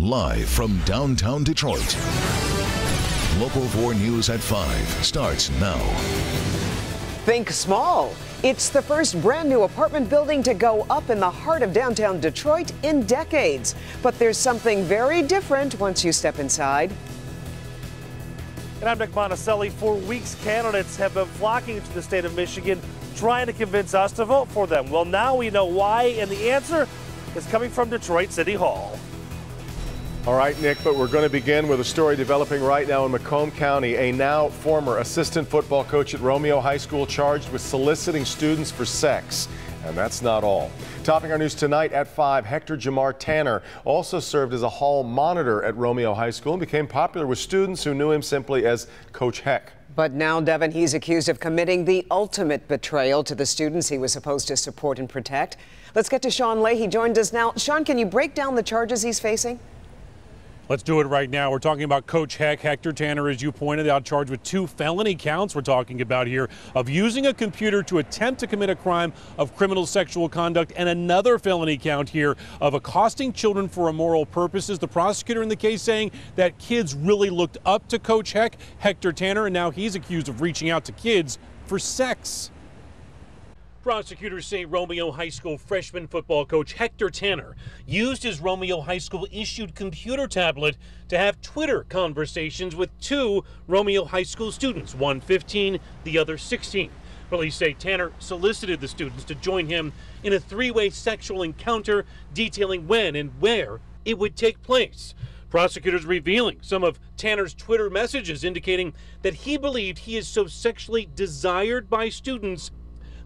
Live from downtown Detroit. Local 4 News at 5 starts now. Think small. It's the first brand new apartment building to go up in the heart of downtown Detroit in decades. But there's something very different once you step inside. And I'm Nick Monticelli. For weeks, candidates have been flocking to the state of Michigan, trying to convince us to vote for them. Well, now we know why, and the answer is coming from Detroit City Hall. All right, Nick, but we're going to begin with a story developing right now in Macomb County. A now former assistant football coach at Romeo High School charged with soliciting students for sex. And that's not all. Topping our news tonight at 5, Hector Jamar Tanner also served as a hall monitor at Romeo High School and became popular with students who knew him simply as Coach Heck. But now, Devin, he's accused of committing the ultimate betrayal to the students he was supposed to support and protect. Let's get to Sean Lay. He joined us now. Sean, can you break down the charges he's facing? Let's do it right now. We're talking about Coach Heck, Hector Tanner, as you pointed out, charged with 2 felony counts we're talking about here of using a computer to attempt to commit a crime of criminal sexual conduct, and another felony count here of accosting children for immoral purposes. The prosecutor in the case saying that kids really looked up to Coach Heck, Hector Tanner, and now he's accused of reaching out to kids for sex. Prosecutors say Romeo High School freshman football coach Hector Tanner used his Romeo High School issued computer tablet to have Twitter conversations with 2 Romeo High School students, one 15, the other 16. Police say Tanner solicited the students to join him in a 3-way sexual encounter, detailing when and where it would take place. Prosecutors revealing some of Tanner's Twitter messages indicating that he believed he is so sexually desired by students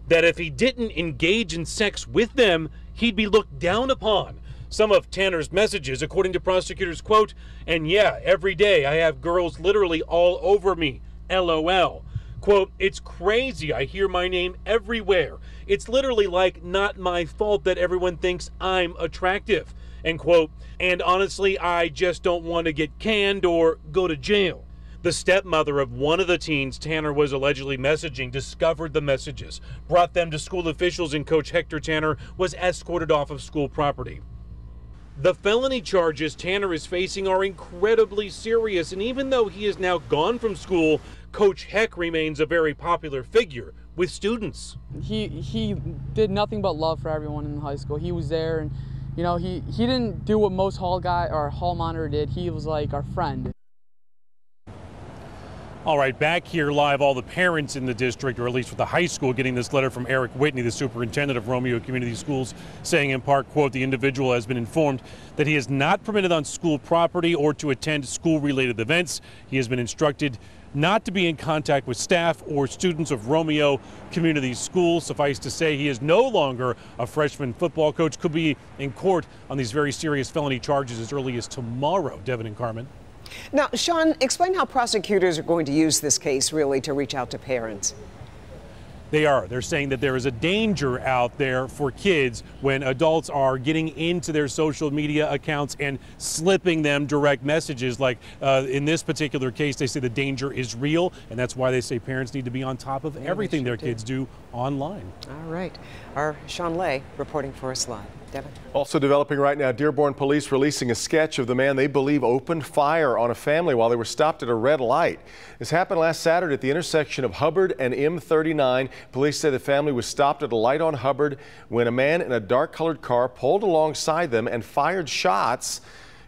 that if he didn't engage in sex with them, he'd be looked down upon. Some of Tanner's messages, according to prosecutors, quote, "And yeah, every day I have girls literally all over me, LOL. Quote, "It's crazy, I hear my name everywhere. It's literally like not my fault that everyone thinks I'm attractive." End quote. "And honestly, I just don't want to get canned or go to jail." The stepmother of one of the teens Tanner was allegedly messaging discovered the messages, brought them to school officials, and Coach Hector Tanner was escorted off of school property. The felony charges Tanner is facing are incredibly serious, and even though he is now gone from school, Coach Heck remains a very popular figure with students. He did nothing but love for everyone in high school. He was there, and you know, he didn't do what most hall monitor did. He was like our friend. All right, back here live, all the parents in the district, or at least with the high school, getting this letter from Eric Whitney, the superintendent of Romeo Community Schools, saying in part, quote, "The individual has been informed that he is not permitted on school property or to attend school-related events. He has been instructed not to be in contact with staff or students of Romeo Community Schools." Suffice to say, he is no longer a freshman football coach, could be in court on these very serious felony charges as early as tomorrow. Devin and Carmen. Now, Sean, explain how prosecutors are going to use this case really to reach out to parents. They're saying that there is a danger out there for kids when adults are getting into their social media accounts and slipping them direct messages. Like in this particular case, they say the danger is real, and that's why they say parents need to be on top of everything their kids do online. All right. Our Sean Lay reporting for us live. Devin. Also developing right now, Dearborn police releasing a sketch of the man they believe opened fire on a family while they were stopped at a red light. This happened last Saturday at the intersection of Hubbard and M39. Police say the family was stopped at a light on Hubbard when a man in a dark-colored car pulled alongside them and fired shots.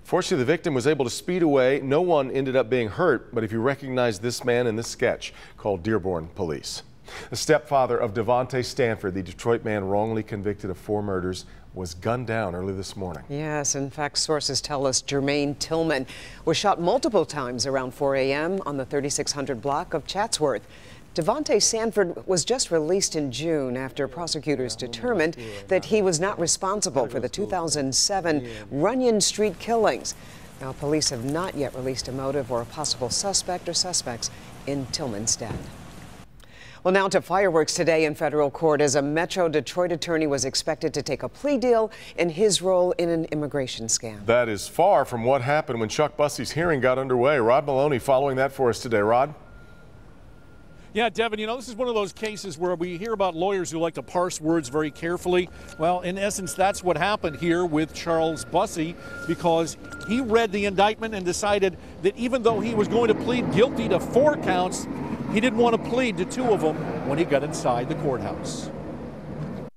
Fortunately, the victim was able to speed away. No one ended up being hurt, but if you recognize this man in this sketch, call Dearborn police. The stepfather of Devontae Stanford, the Detroit man wrongly convicted of 4 murders, was gunned down early this morning. Yes, in fact, sources tell us Jermaine Tillman was shot multiple times around 4 a.m. on the 3600 block of Chatsworth. Devontae Stanford was just released in June after prosecutors determined that he was not responsible for the 2007 Runyon Street killings. Now, police have not yet released a motive or a possible suspect or suspects in Tillman's death. Well, now to fireworks today in federal court as a Metro Detroit attorney was expected to take a plea deal in his role in an immigration scam. That is far from what happened when Chuck Bussey's hearing got underway. Rod Maloney following that for us today. Rod? Yeah, Devin, you know, this is one of those cases where we hear about lawyers who like to parse words very carefully. Well, in essence, that's what happened here with Charles Bussey, because he read the indictment and decided that even though he was going to plead guilty to 4 counts, he didn't want to plead to 2 of them when he got inside the courthouse.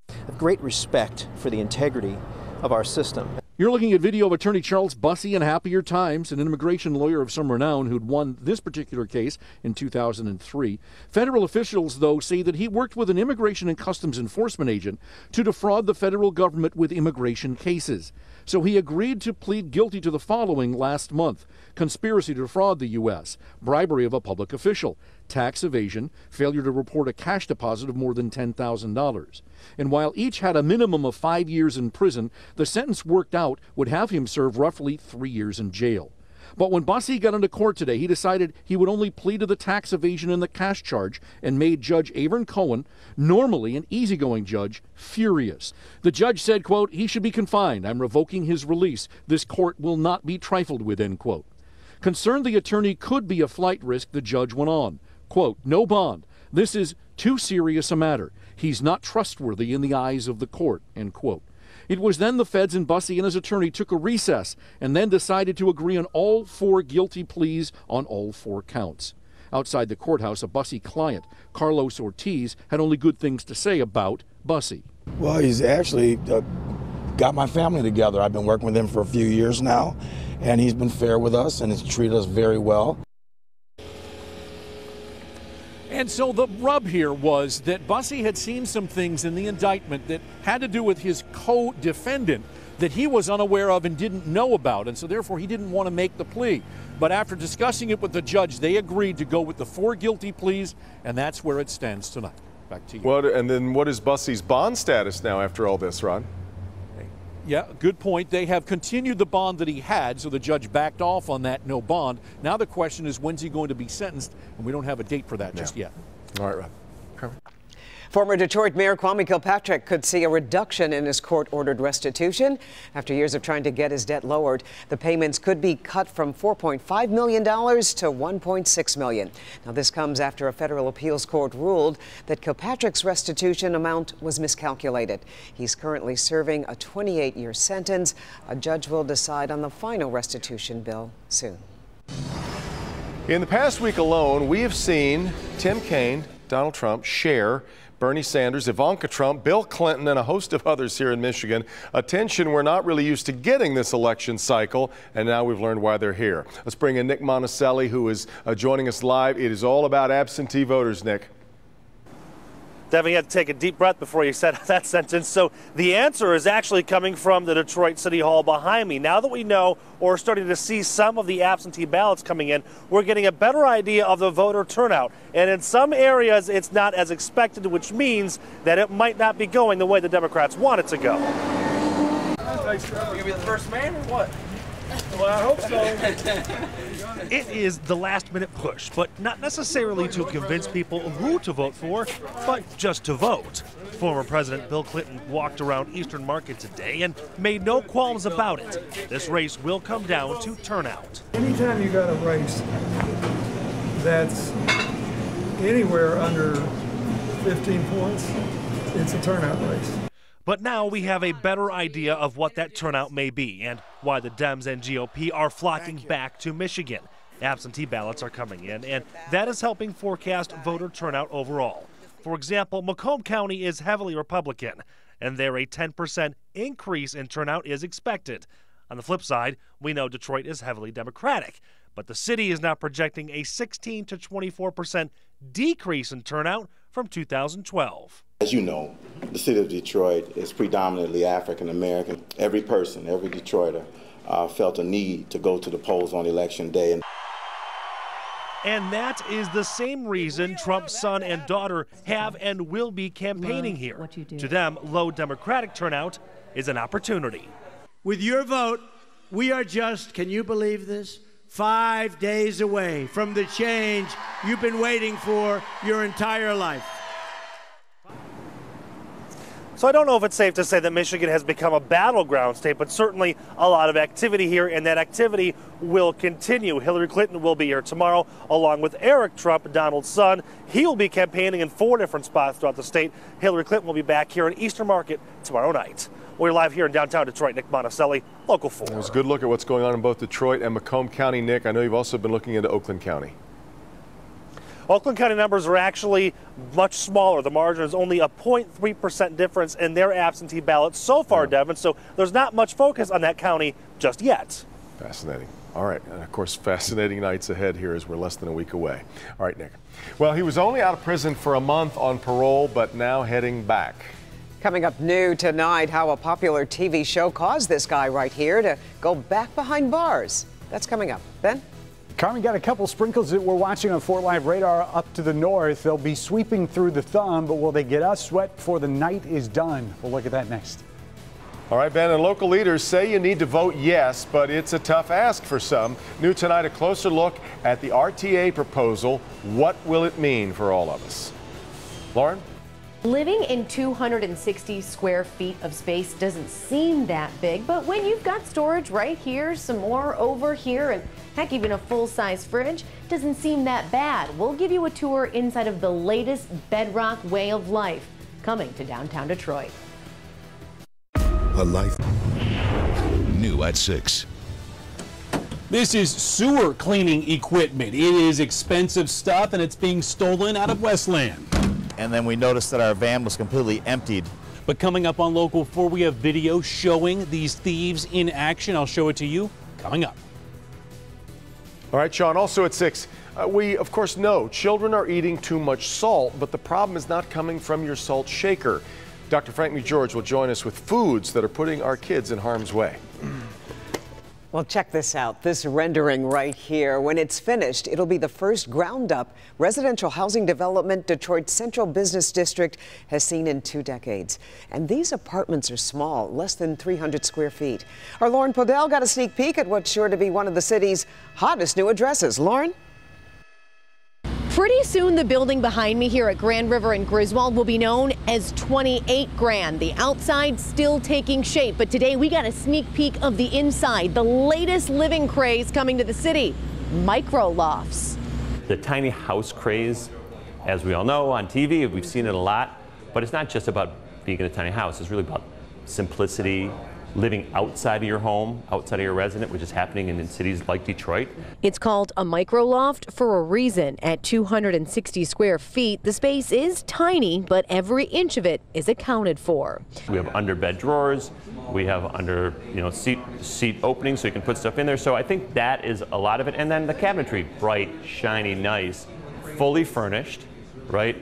I have great respect for the integrity of our system. You're looking at video of attorney Charles Bussey in happier times, an immigration lawyer of some renown who'd won this particular case in 2003. Federal officials, though, say that he worked with an immigration and customs enforcement agent to defraud the federal government with immigration cases. So he agreed to plead guilty to the following last month: conspiracy to defraud the U.S., bribery of a public official, tax evasion, failure to report a cash deposit of more than $10,000. And while each had a minimum of 5 years in prison, the sentence worked out would have him serve roughly 3 years in jail. But when Bussey got into court today, he decided he would only plead to the tax evasion and the cash charge, and made Judge Avern Cohen, normally an easygoing judge, furious. The judge said, quote, "He should be confined. I'm revoking his release. This court will not be trifled with," end quote. Concerned the attorney could be a flight risk, the judge went on, quote, "No bond. This is too serious a matter. He's not trustworthy in the eyes of the court," end quote. It was then the feds and Bussey and his attorney took a recess and then decided to agree on all 4 guilty pleas on all 4 counts. Outside the courthouse, a Bussey client, Carlos Ortiz, had only good things to say about Bussey. Well, he's actually got my family together. I've been working with him for a few years now, and he's been fair with us and has treated us very well. And so the rub here was that Bussey had seen some things in the indictment that had to do with his co-defendant that he was unaware of and didn't know about, and so therefore he didn't want to make the plea. But after discussing it with the judge, they agreed to go with the 4 guilty pleas, and that's where it stands tonight. Back to you. Well, and then what is Bussey's bond status now after all this, Ron? Yeah, good point. They have continued the bond that he had, so the judge backed off on that no bond. Now the question is, when's he going to be sentenced? And we don't have a date for that just yet. All right, Rob. Former Detroit Mayor Kwame Kilpatrick could see a reduction in his court-ordered restitution. After years of trying to get his debt lowered, the payments could be cut from $4.5 million to $1.6 million. Now, this comes after a federal appeals court ruled that Kilpatrick's restitution amount was miscalculated. He's currently serving a 28-year sentence. A judge will decide on the final restitution bill soon. In the past week alone, we have seen Tim Kaine, Donald Trump, Cher, Bernie Sanders, Ivanka Trump, Bill Clinton, and a host of others here in Michigan. Attention we're not really used to getting this election cycle, and now we've learned why they're here. Let's bring in Nick Monticelli, who is joining us live. It is all about absentee voters, Nick. Devin, you had to take a deep breath before you said that sentence. So the answer is actually coming from the Detroit City Hall behind me. Now that we know, or are starting to see some of the absentee ballots coming in, we're getting a better idea of the voter turnout. And in some areas, it's not as expected, which means that it might not be going the way the Democrats want it to go. You gonna be the first man or what? Well, I hope so. It is the last-minute push, but not necessarily to convince people who to vote for, but just to vote. Former President Bill Clinton walked around Eastern Market today and made no qualms about it. This race will come down to turnout. Anytime you got a race that's anywhere under 15 points, it's a turnout race. But now we have a better idea of what that turnout may be and why the Dems and GOP are flocking back to Michigan. Absentee ballots are coming in, and that is helping forecast voter turnout overall. For example, Macomb County is heavily Republican, and there a 10% increase in turnout is expected. On the flip side, we know Detroit is heavily Democratic, but the city is now projecting a 16 to 24% decrease in turnout from 2012. As you know, the city of Detroit is predominantly African American. Every person, every Detroiter felt a need to go to the polls on election day. And that is the same reason Trump's son and daughter have and will be campaigning here. To them, low Democratic turnout is an opportunity. With your vote, we are just, can you believe this, 5 days away from the change you've been waiting for your entire life. So So I don't know if it's safe to say that Michigan has become a battleground state, but certainly a lot of activity here, and that activity will continue. Hillary Clinton will be here tomorrow, along with Eric Trump, Donald's son. He will be campaigning in 4 different spots throughout the state. Hillary Clinton will be back here in Eastern Market tomorrow night. We're live here in downtown Detroit. Nick Monticelli, Local 4. It was a good look at what's going on in both Detroit and Macomb County. Nick, I know you've also been looking into Oakland County. Oakland County numbers are actually much smaller. The margin is only a 0.3% difference in their absentee ballots so far, Devin. So there's not much focus on that county just yet. Fascinating. All right. And of course, fascinating nights ahead here as we're less than a week away. All right, Nick. Well, he was only out of prison for a month on parole, but now heading back. Coming up new tonight, how a popular TV show caused this guy right here to go back behind bars. That's coming up. Ben? Carmen, got a couple sprinkles that we're watching on 4 Live radar up to the north. They'll be sweeping through the thumb, but will they get us wet before the night is done? We'll look at that next. All right, Ben, and local leaders say you need to vote yes, but it's a tough ask for some. New tonight, a closer look at the RTA proposal. What will it mean for all of us? Lauren? Living in 260 square feet of space doesn't seem that big, but when you've got storage right here, some more over here, and heck, even a full-size fridge, doesn't seem that bad. We'll give you a tour inside of the latest Bedrock way of life, coming to downtown Detroit. A life new at 6. This is sewer cleaning equipment. It is expensive stuff, and it's being stolen out of Westland. And then we noticed that our van was completely emptied. But coming up on Local 4, we have video showing these thieves in action. I'll show it to you coming up. All right, Sean, also at 6, we, of course, know children are eating too much salt, but the problem is not coming from your salt shaker. Dr. Frank McGeorge will join us with foods that are putting our kids in harm's way. Well, check this out, this rendering right here. When it's finished, it'll be the first ground-up residential housing development Detroit's Central Business District has seen in 2 decades. And these apartments are small, less than 300 square feet. Our Lauren Podell got a sneak peek at what's sure to be one of the city's hottest new addresses. Lauren? Pretty soon, the building behind me here at Grand River and Griswold will be known as 28 Grand. The outside still taking shape, but today we got a sneak peek of the inside, the latest living craze coming to the city, micro lofts. The tiny house craze, as we all know on TV, we've seen it a lot, but it's not just about being in a tiny house. It's really about simplicity, living outside of your home, outside of your residence, which is happening in cities like Detroit. It's called a micro loft for a reason. At 260 square feet, the space is tiny, but every inch of it is accounted for. We have under bed drawers, we have under seat openings so you can put stuff in there. So I think that is a lot of it. And then the cabinetry, bright, shiny, nice, fully furnished, right?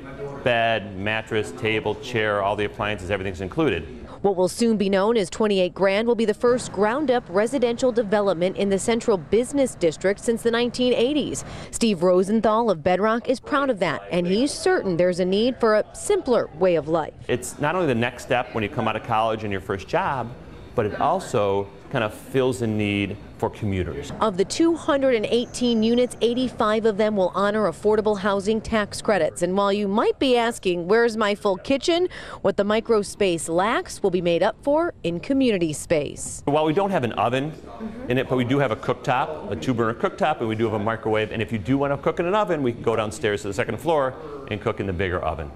Bed, mattress, table, chair, all the appliances, everything's included. What will soon be known as 28 Grand will be the first ground-up residential development in the Central Business District since the 1980s. Steve Rosenthal of Bedrock is proud of that, and he's certain there's a need for a simpler way of life. It's not only the next step when you come out of college and your first job, but it also kind of fills a need for commuters. Of the 218 units, 85 of them will honor affordable housing tax credits. And while you might be asking, where's my full kitchen? What the micro space lacks will be made up for in community space. While we don't have an oven in it, but we do have a cooktop, a 2-burner cooktop, and we do have a microwave. And if you do want to cook in an oven, we can go downstairs to the 2nd floor and cook in the bigger oven.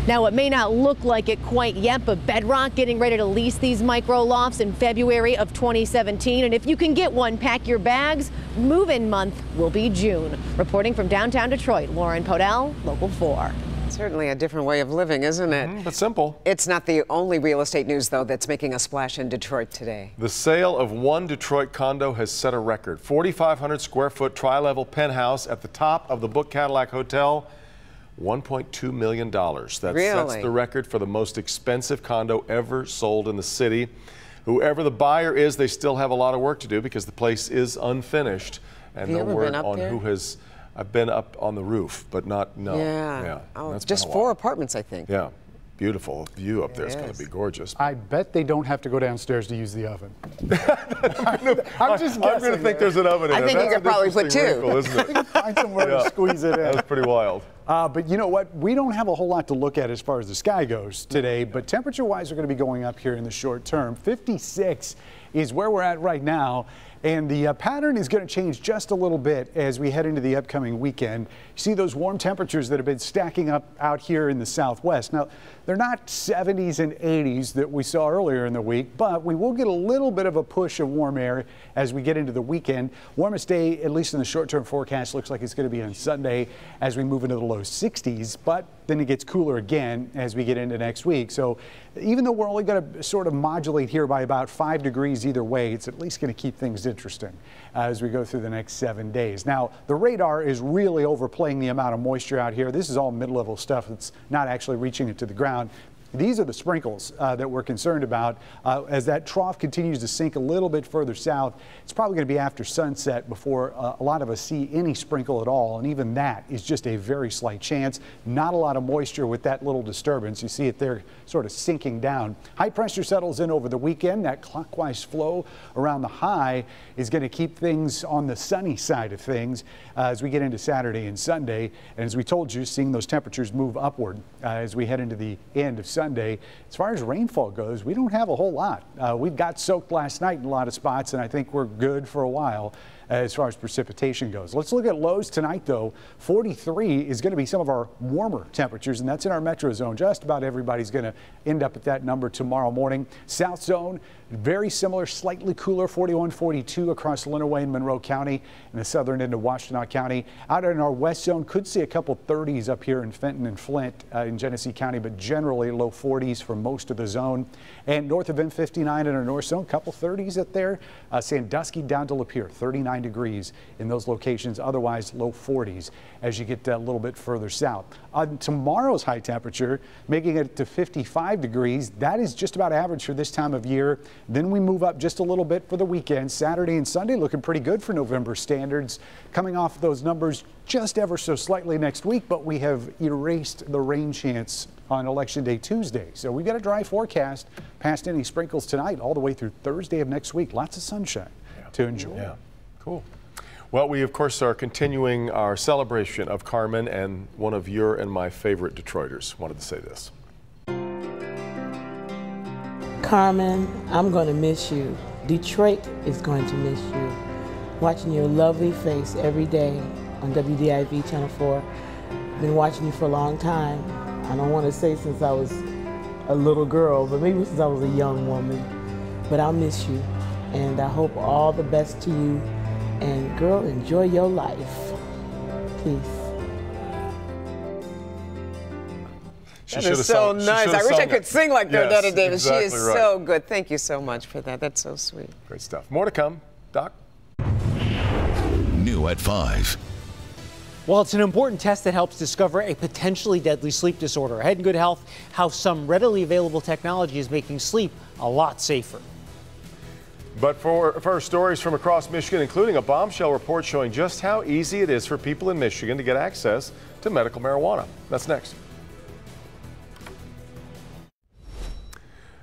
Now, it may not look like it quite yet, but Bedrock getting ready to lease these micro lofts in February of 2017. And if you can get one, pack your bags. Move-in month will be June. Reporting from downtown Detroit, Lauren Podell, Local 4. Certainly a different way of living, isn't it? But simple. It's not the only real estate news, though, that's making a splash in Detroit today. The sale of one Detroit condo has set a record. 4,500 square foot tri-level penthouse at the top of the Book Cadillac Hotel. $1.2 million. That sets the record for the most expensive condo ever sold in the city. Whoever the buyer is, they still have a lot of work to do because the place is unfinished. And no word on who has. I've been up on the roof, but not, no. Yeah. Oh, just 4 apartments, I think. Yeah. beautiful view up there. It's going to be gorgeous. I bet they don't have to go downstairs to use the oven. I'm just guessing. I'm going to think there's an oven in there. I think you could probably put two. Wrinkle, isn't it? You can find somewhere to squeeze it in. That's pretty wild. But you know what? We don't have a whole lot to look at as far as the sky goes today, but temperature-wise, we're going to be going up here in the short term. 56 is where we're at right now. And the pattern is going to change just a little bit as we head into the upcoming weekend. You see those warm temperatures that have been stacking up out here in the southwest. Now, they're not 70s and 80s that we saw earlier in the week, but we will get a little bit of a push of warm air as we get into the weekend. Warmest day, at least in the short-term forecast, looks like it's going to be on Sunday as we move into the low 60s, but then it gets cooler again as we get into next week. So even though we're only going to sort of modulate here by about 5 degrees either way, it's at least going to keep things interesting as we go through the next 7 days. Now, the radar is really overplaying the amount of moisture out here. This is all mid-level stuff that's not actually reaching it to the ground. These are the sprinkles that we're concerned about. As that trough continues to sink a little bit further south, it's probably going to be after sunset before a lot of us see any sprinkle at all, and even that is just a very slight chance. Not a lot of moisture with that little disturbance. You see it there sort of sinking down. High pressure settles in over the weekend. That clockwise flow around the high is going to keep things on the sunny side of things as we get into Saturday and Sunday. And as we told you, seeing those temperatures move upward as we head into the end of Sunday. As far as rainfall goes, we don't have a whole lot. We got soaked last night in a lot of spots, and I think we're good for a while as far as precipitation goes. Let's look at lows tonight, though. 43 is going to be some of our warmer temperatures, and that's in our metro zone. Just about everybody's going to end up at that number tomorrow morning. South zone, very similar, slightly cooler, 41, 42 across Lenawee and Monroe County and the southern end of Washtenaw County. Out in our west zone, could see a couple 30s up here in Fenton and Flint in Genesee County, but generally low 40s for most of the zone. And north of M59 in our north zone, couple 30s up there. Sandusky down to Lapeer, 39 degrees in those locations, otherwise low 40s as you get a little bit further south. Tomorrow's high temperature, making it to 55 degrees. That is just about average for this time of year. Then we move up just a little bit for the weekend. Saturday and Sunday looking pretty good for November standards. Coming off those numbers just ever so slightly next week, but we have erased the rain chance on Election Day Tuesday. So we've got a dry forecast past any sprinkles tonight all the way through Thursday of next week. Lots of sunshine to enjoy. Yeah, cool. Well, we, of course, are continuing our celebration of Carmen, and one of your and my favorite Detroiters wanted to say this. Carmen, I'm going to miss you. Detroit is going to miss you. Watching your lovely face every day on WDIV Channel 4. I've been watching you for a long time. I don't want to say since I was a little girl, but maybe since I was a young woman. But I'll miss you, and I hope all the best to you. And girl, enjoy your life. Peace. That is so nice. I wish I could sing like Dodetta Davis. She is so good. Thank you so much for that. That's so sweet. Great stuff. More to come. Doc? New at 5. Well, it's an important test that helps discover a potentially deadly sleep disorder. Ahead in Good Health, how some readily available technology is making sleep a lot safer. But for stories from across Michigan, including a bombshell report showing just how easy it is for people in Michigan to get access to medical marijuana. That's next.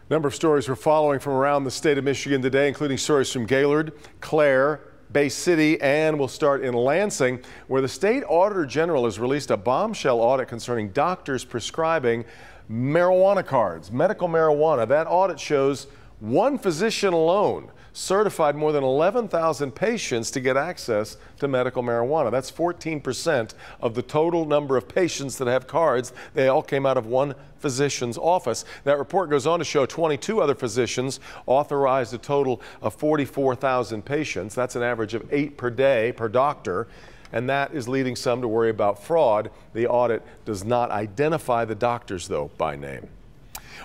A number of stories we're following from around the state of Michigan today, including stories from Gaylord, Clare, Bay City, and we'll start in Lansing, where the state auditor general has released a bombshell audit concerning doctors prescribing marijuana cards, medical marijuana. That audit shows one physician alone certified more than 11,000 patients to get access to medical marijuana. That's 14% of the total number of patients that have cards. They all came out of one physician's office. That report goes on to show 22 other physicians authorized a total of 44,000 patients. That's an average of 8 per day per doctor. And that is leading some to worry about fraud. The audit does not identify the doctors, though, by name.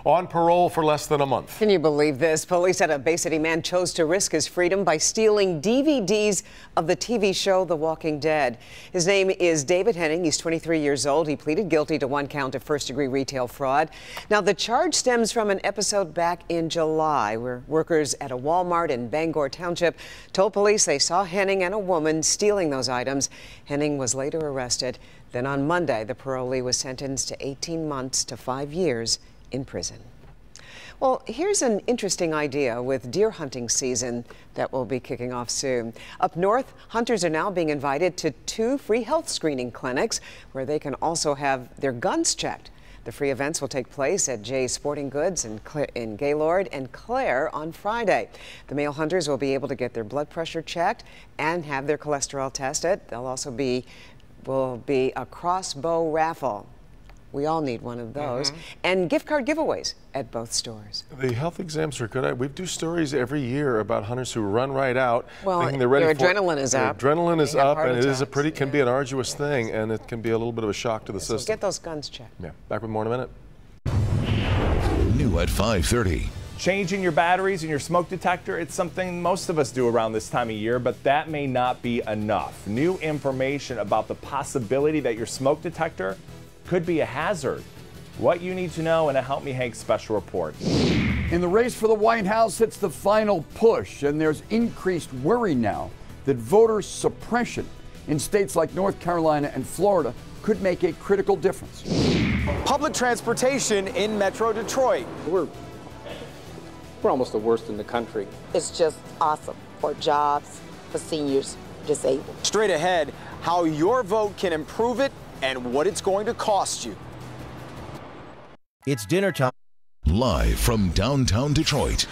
On parole for less than a month. Can you believe this? Police said a Bay City man chose to risk his freedom by stealing DVDs of the TV show The Walking Dead. His name is David Henning. He's 23 years old. He pleaded guilty to 1 count of first-degree retail fraud. Now, the charge stems from an episode back in July where workers at a Walmart in Bangor Township told police they saw Henning and a woman stealing those items. Henning was later arrested. Then on Monday, the parolee was sentenced to 18 months to 5 years in prison. Well, here's an interesting idea with deer hunting season that will be kicking off soon. Up north, hunters are now being invited to 2 free health screening clinics where they can also have their guns checked. The free events will take place at Jay's Sporting Goods in Gaylord and Clare on Friday. The male hunters will be able to get their blood pressure checked and have their cholesterol tested. There'll also be a crossbow raffle. We all need one of those. And gift card giveaways at both stores. The health exams are good. We do stories every year about hunters who run right out thinking they're their ready for adrenaline is up. Their adrenaline is up, and it is can be an Yeah. arduous thing, and it can be a little bit of a shock to the So system. get those guns checked. Yeah, back with more in a minute. New at 5:30. Changing your batteries in your smoke detector, it's something most of us do around this time of year, but that may not be enough. New information about the possibility that your smoke detector could be a hazard. What you need to know in a Help Me Hank special report. In the race for the White House, it's the final push, and there's increased worry now that voter suppression in states like North Carolina and Florida could make a critical difference. Public transportation in Metro Detroit. We're almost the worst in the country. It's just awesome for jobs, for seniors, disabled. Straight ahead, how your vote can improve it and what it's going to cost you. It's dinner time. Live from downtown Detroit.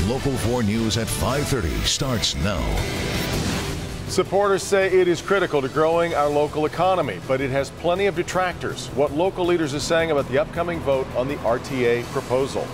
Local 4 News at 5:30 starts now. Supporters say it is critical to growing our local economy, but it has plenty of detractors. What local leaders are saying about the upcoming vote on the RTA proposal.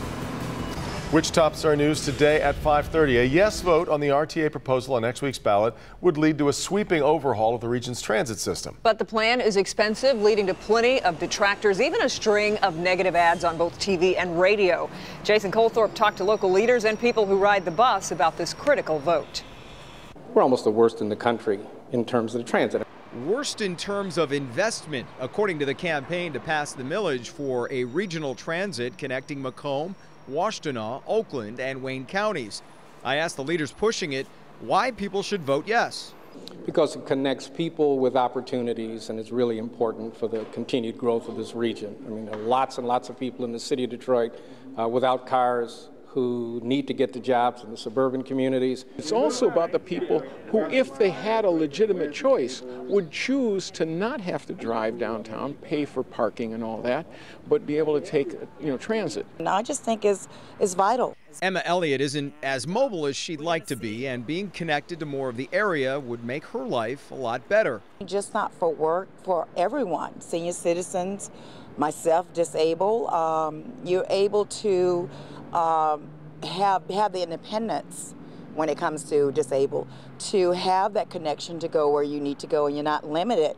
Which tops our news today at 5:30. A yes vote on the RTA proposal on next week's ballot would lead to a sweeping overhaul of the region's transit system. But the plan is expensive, leading to plenty of detractors, even a string of negative ads on both TV and radio. Jason Colthorpe talked to local leaders and people who ride the bus about this critical vote. We're almost the worst in the country in terms of the transit. Worst in terms of investment, according to the campaign to pass the millage for a regional transit connecting Macomb, Washtenaw, Oakland, and Wayne counties. I asked the leaders pushing it why people should vote yes. Because it connects people with opportunities, and it's really important for the continued growth of this region. I mean, there are lots and lots of people in the city of Detroit without cars, who need to get to jobs in the suburban communities. It's also about the people who, if they had a legitimate choice, would choose to not have to drive downtown, pay for parking and all that, but be able to take, transit. And I just think is vital. Emma Elliott isn't as mobile as she'd like to be, and being connected to more of the area would make her life a lot better. Just not for work, for everyone, senior citizens, myself, disabled. You're able to have the independence when it comes to disabled, to have that connection to go where you need to go and you're not limited.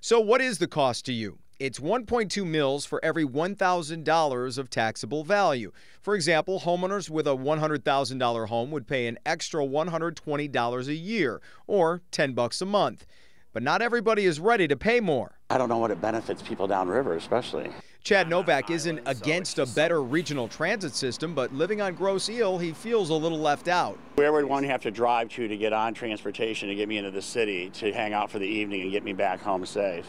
So what is the cost to you? It's 1.2 mils for every $1,000 of taxable value. For example, homeowners with a $100,000 home would pay an extra $120 a year, or $10 a month. But not everybody is ready to pay more. I don't know what it benefits people downriver, especially. Chad Novak isn't against a better regional transit system, but living on Grosse Ile, he feels a little left out. Where would one have to drive to get on transportation to get me into the city, to hang out for the evening and get me back home safe?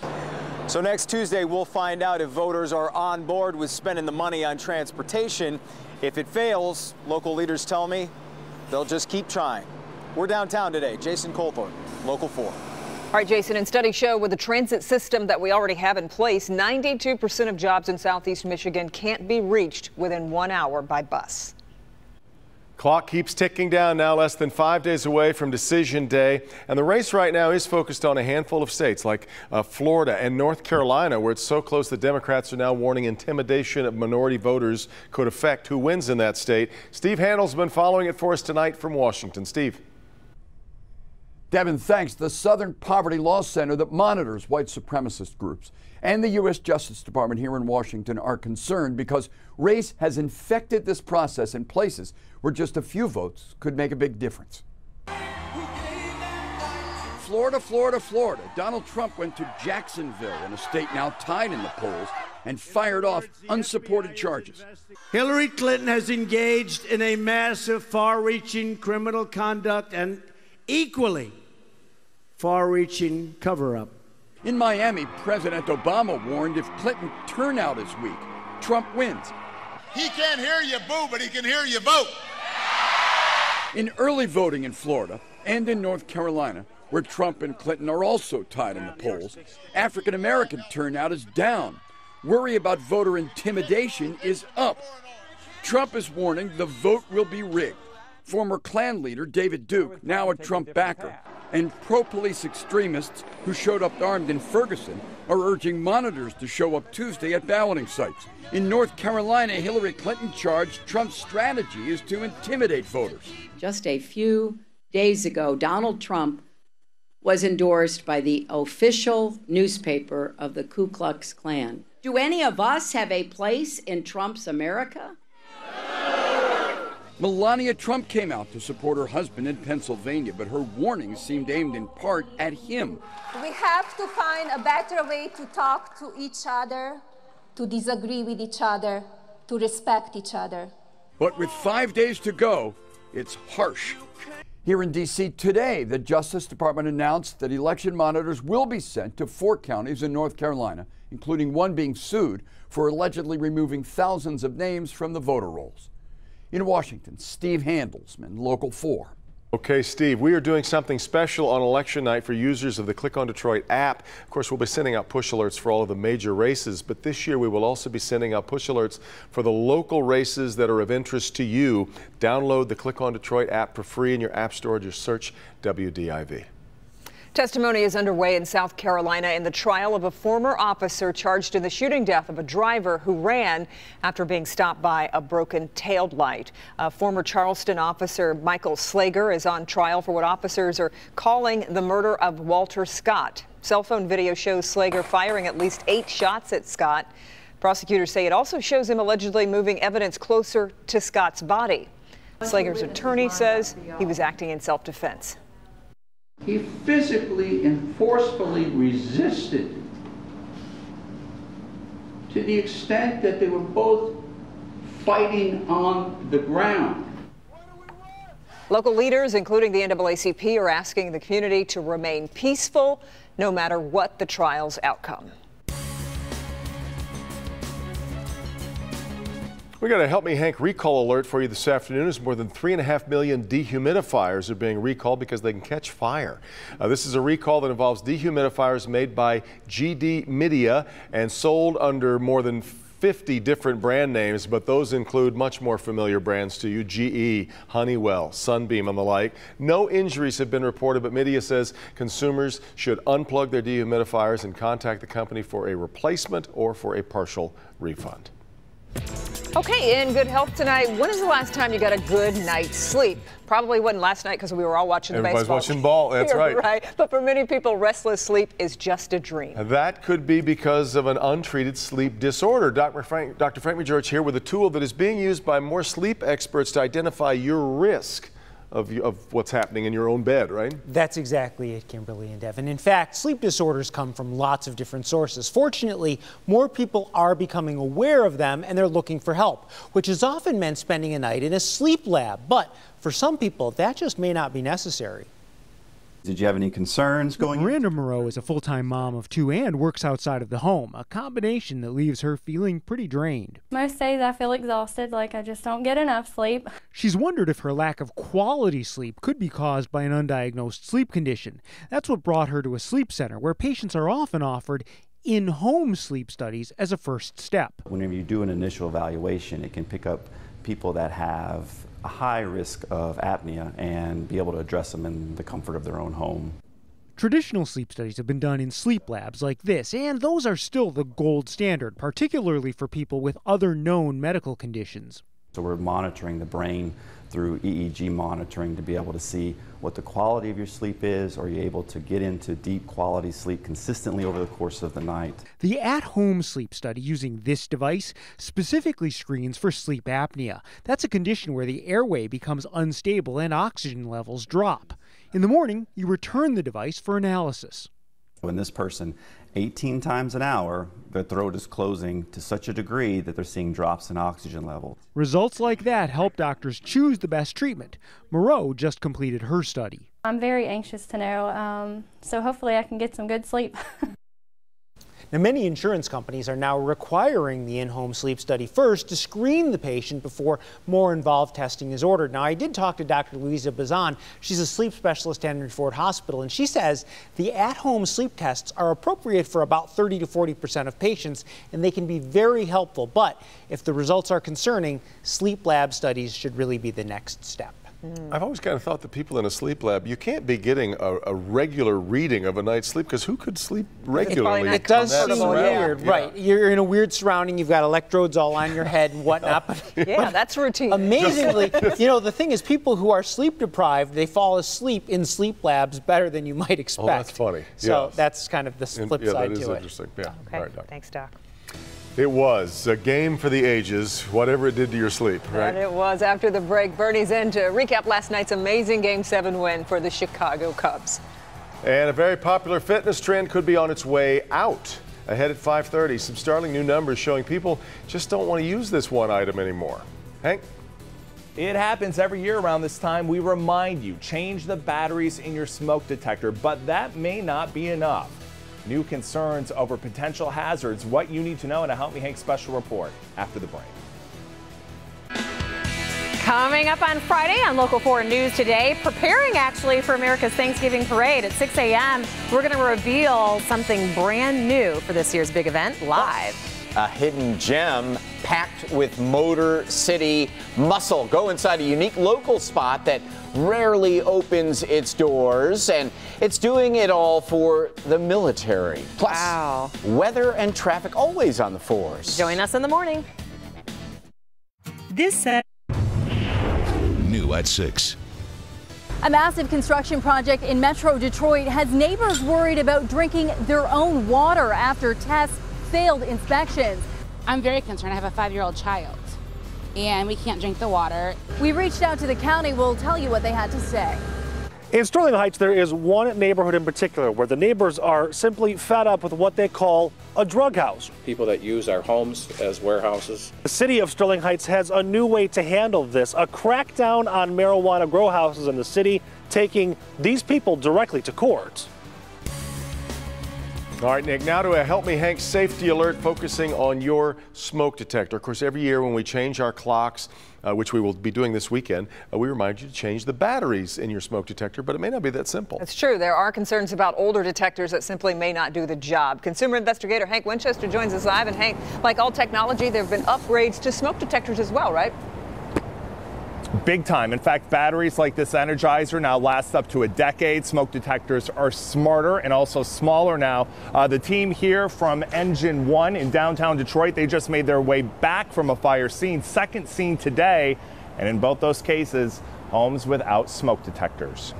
So next Tuesday, we'll find out if voters are on board with spending the money on transportation. If it fails, local leaders tell me they'll just keep trying. We're downtown today. Jason Colthorpe, Local 4. All right, Jason, and studies show with the transit system that we already have in place, 92% of jobs in Southeast Michigan can't be reached within 1 hour by bus. Clock keeps ticking down now, less than 5 days away from Decision Day. And the race right now is focused on a handful of states like Florida and North Carolina, where it's so close the Democrats are now warning intimidation of minority voters could affect who wins in that state. Steve Handel's been following it for us tonight from Washington. Steve. Devin, thanks. The Southern Poverty Law Center that monitors white supremacist groups and the U.S. Justice Department here in Washington are concerned because race has infected this process in places where just a few votes could make a big difference. Florida, Florida, Florida. Donald Trump went to Jacksonville, in a state now tied in the polls, and fired off unsupported charges. Hillary Clinton has engaged in a massive, far-reaching criminal conduct and equally far-reaching cover-up. In Miami, President Obama warned if Clinton turnout is weak, Trump wins. He can't hear you boo, but he can hear you vote. In early voting in Florida and in North Carolina, where Trump and Clinton are also tied in the polls, African American turnout is down. Worry about voter intimidation is up. Trump is warning the vote will be rigged. Former Klan leader David Duke, now a Trump backer, and pro-police extremists who showed up armed in Ferguson are urging monitors to show up Tuesday at balloting sites. In North Carolina, Hillary Clinton charged Trump's strategy is to intimidate voters. Just a few days ago, Donald Trump was endorsed by the official newspaper of the Ku Klux Klan. Do any of us have a place in Trump's America? Melania Trump came out to support her husband in Pennsylvania, but her warnings seemed aimed in part at him. We have to find a better way to talk to each other, to disagree with each other, to respect each other. But with 5 days to go, it's harsh. Here in D.C. today, the Justice Department announced that election monitors will be sent to 4 counties in North Carolina, including one being sued for allegedly removing thousands of names from the voter rolls. In Washington, Steve Handelsman, Local 4. Okay, Steve, we are doing something special on election night for users of the Click on Detroit app. Of course, we'll be sending out push alerts for all of the major races, but this year we will also be sending out push alerts for the local races that are of interest to you. Download the Click on Detroit app for free in your app store. Just search WDIV. Testimony is underway in South Carolina in the trial of a former officer charged in the shooting death of a driver who ran after being stopped by a broken tail light. Former Charleston officer Michael Slager is on trial for what officers are calling the murder of Walter Scott. Cell phone video shows Slager firing at least 8 shots at Scott. Prosecutors say it also shows him allegedly moving evidence closer to Scott's body. Slager's attorney says he was acting in self-defense. He physically and forcefully resisted to the extent that they were both fighting on the ground. Local leaders, including the NAACP, are asking the community to remain peaceful no matter what the trial's outcome. We got a Help Me Hank recall alert for you this afternoon as more than 3.5 million dehumidifiers are being recalled because they can catch fire. This is a recall that involves dehumidifiers made by GD Media and sold under more than 50 different brand names, but those include much more familiar brands to you: GE, Honeywell, Sunbeam, and the like. No injuries have been reported, but media says consumers should unplug their dehumidifiers and contact the company for a replacement or for a partial refund. Okay, in Good Health tonight, when is the last time you got a good night's sleep? Probably wasn't last night because we were all watching the baseball. Everybody's watching ball, that's right. Right, but for many people, restless sleep is just a dream. That could be because of an untreated sleep disorder. Dr. Frank McGeorge here with a tool that is being used by more sleep experts to identify your risk of what's happening in your own bed, right? That's exactly it, Kimberly and Devin. In fact, sleep disorders come from lots of different sources. Fortunately, more people are becoming aware of them and they're looking for help, which has often meant spending a night in a sleep lab. But for some people, that just may not be necessary. Did you have any concerns going? Miranda Moreau is a full-time mom of 2 and works outside of the home, a combination that leaves her feeling pretty drained. Most days I feel exhausted, like I just don't get enough sleep. She's wondered if her lack of quality sleep could be caused by an undiagnosed sleep condition. That's what brought her to a sleep center, where patients are often offered in-home sleep studies as a first step. Whenever you do an initial evaluation, it can pick up people that have a high risk of apnea and be able to address them in the comfort of their own home. Traditional sleep studies have been done in sleep labs like this, and those are still the gold standard, particularly for people with other known medical conditions. So we're monitoring the brain through EEG monitoring to be able to see what the quality of your sleep is. Are you able to get into deep quality sleep consistently over the course of the night? The at-home sleep study using this device specifically screens for sleep apnea. That's a condition where the airway becomes unstable and oxygen levels drop. In the morning, you return the device for analysis. When this person, 18 times an hour, their throat is closing to such a degree that they're seeing drops in oxygen level. Results like that help doctors choose the best treatment. Moreau just completed her study. I'm very anxious to know, so hopefully I can get some good sleep. Now, many insurance companies are now requiring the in-home sleep study first to screen the patient before more involved testing is ordered. Now, I did talk to Dr. Louisa Bazan. She's a sleep specialist at Henry Ford Hospital, and she says the at-home sleep tests are appropriate for about 30 to 40% of patients, and they can be very helpful. But if the results are concerning, sleep lab studies should really be the next step. I've always kind of thought that people in a sleep lab, you can't be getting a regular reading of a night's sleep, because who could sleep regularly? It does seem weird, right? You're in a weird surrounding. You've got electrodes all on your head and whatnot. But yeah, that's routine. Amazingly, you know, the thing is, people who are sleep deprived, they fall asleep in sleep labs better than you might expect. Oh, that's funny. So that's kind of the flip side to it. Yeah, that is interesting. Yeah. Okay. All right, Doc. Thanks, Doc. It was a game for the ages, whatever it did to your sleep, right? And it was. After the break, Bernie's in to recap last night's amazing Game 7 win for the Chicago Cubs. And a very popular fitness trend could be on its way out. Ahead at 5:30, some startling new numbers showing people just don't want to use this one item anymore. Hank? It happens every year around this time. We remind you, change the batteries in your smoke detector, but that may not be enough. New concerns over potential hazards, what you need to know in a Help Me Hank special report after the break. Coming up on Friday on Local 4 News Today, preparing actually for America's Thanksgiving Parade at 6 a.m. We're going to reveal something brand new for this year's big event live. A hidden gem packed with Motor City muscle. Go inside a unique local spot that rarely opens its doors, and it's doing it all for the military. Plus, weather and traffic always on the force. Join us in the morning. This set. New at 6. A massive construction project in Metro Detroit has neighbors worried about drinking their own water after tests failed inspections. I'm very concerned. I have a 5-year-old child, and we can't drink the water. We reached out to the county. We'll tell you what they had to say. In Sterling Heights, there is one neighborhood in particular where the neighbors are simply fed up with what they call a drug house. People that use our homes as warehouses. The city of Sterling Heights has a new way to handle this, a crackdown on marijuana grow houses in the city, taking these people directly to court. All right, Nick, now to a Help Me Hank safety alert focusing on your smoke detector. Of course, every year when we change our clocks, which we will be doing this weekend, we remind you to change the batteries in your smoke detector, but it may not be that simple. That's true. There are concerns about older detectors that simply may not do the job. Consumer investigator Hank Winchester joins us live. And Hank, like all technology, there have been upgrades to smoke detectors as well, right? Big time. In fact, batteries like this Energizer now last up to a decade. Smoke detectors are smarter and also smaller now. The team here from Engine 1 in downtown Detroit, they just made their way back from a fire scene, second scene today, and in both those cases, homes without smoke detectors.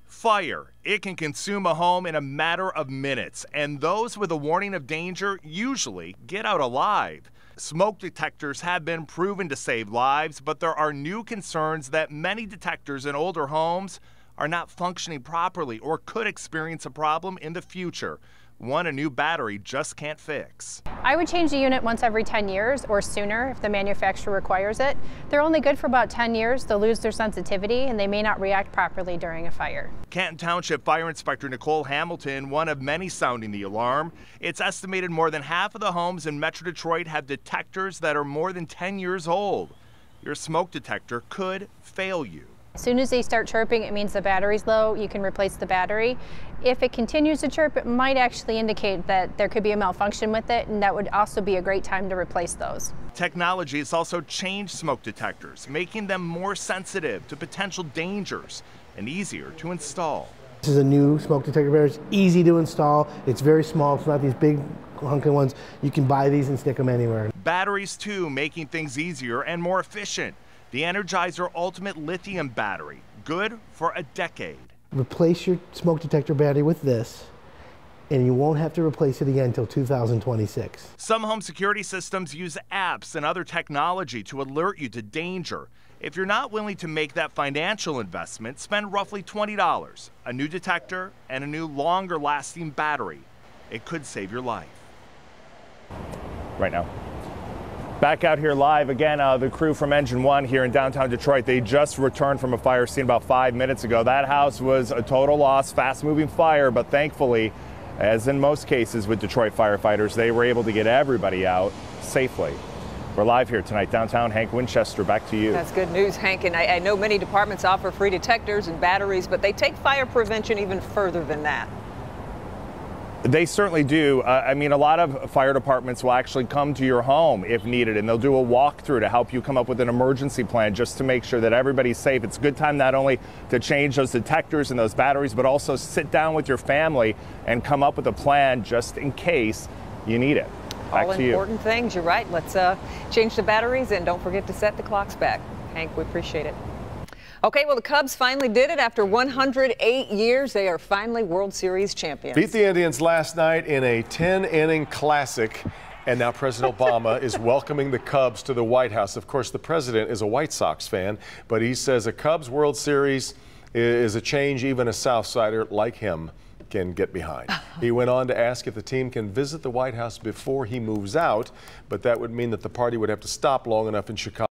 Fire. It can consume a home in a matter of minutes, and those with a warning of danger usually get out alive. Smoke detectors have been proven to save lives, but there are new concerns that many detectors in older homes are not functioning properly or could experience a problem in the future. One a new battery just can't fix. I would change the unit once every 10 years or sooner if the manufacturer requires it. They're only good for about 10 years. They'll lose their sensitivity and they may not react properly during a fire. Canton Township Fire Inspector Nicole Hamilton, one of many sounding the alarm. It's estimated more than half of the homes in Metro Detroit have detectors that are more than 10 years old. Your smoke detector could fail you. As soon as they start chirping, it means the battery's low. You can replace the battery. If it continues to chirp, it might actually indicate that there could be a malfunction with it, and that would also be a great time to replace those. Technology has also changed smoke detectors, making them more sensitive to potential dangers and easier to install. This is a new smoke detector battery. It's easy to install. It's very small. It's not these big hunky ones. You can buy these and stick them anywhere. Batteries, too, making things easier and more efficient. The Energizer Ultimate Lithium Battery, good for a decade. Replace your smoke detector battery with this, and you won't have to replace it again until 2026. Some home security systems use apps and other technology to alert you to danger. If you're not willing to make that financial investment, spend roughly $20, a new detector and a new longer-lasting battery. It could save your life. Right now. Back out here live again, the crew from Engine 1 here in downtown Detroit. They just returned from a fire scene about 5 minutes ago. That house was a total loss, fast-moving fire, but thankfully As in most cases with Detroit firefighters, they were able to get everybody out safely. We're live here tonight downtown. Hank Winchester, back to you. That's good news, Hank. And I know many departments offer free detectors and batteries, but they take fire prevention even further than that. They certainly do. I mean, a lot of fire departments will actually come to your home if needed, and they'll do a walkthrough to help you come up with an emergency plan just to make sure that everybody's safe. It's a good time not only to change those detectors and those batteries, but also sit down with your family and come up with a plan just in case you need it. Back All to you. important things. You're right. Let's change the batteries and don't forget to set the clocks back. Hank, we appreciate it. Okay, well, the Cubs finally did it. After 108 years, they are finally World Series champions. Beat the Indians last night in a 10-inning classic. And now President Obama is welcoming the Cubs to the White House. Of course, the president is a White Sox fan, but he says a Cubs World Series is a change even a Southsider like him can get behind. He went on to ask if the team can visit the White House before he moves out, but that would mean that the party would have to stop long enough in Chicago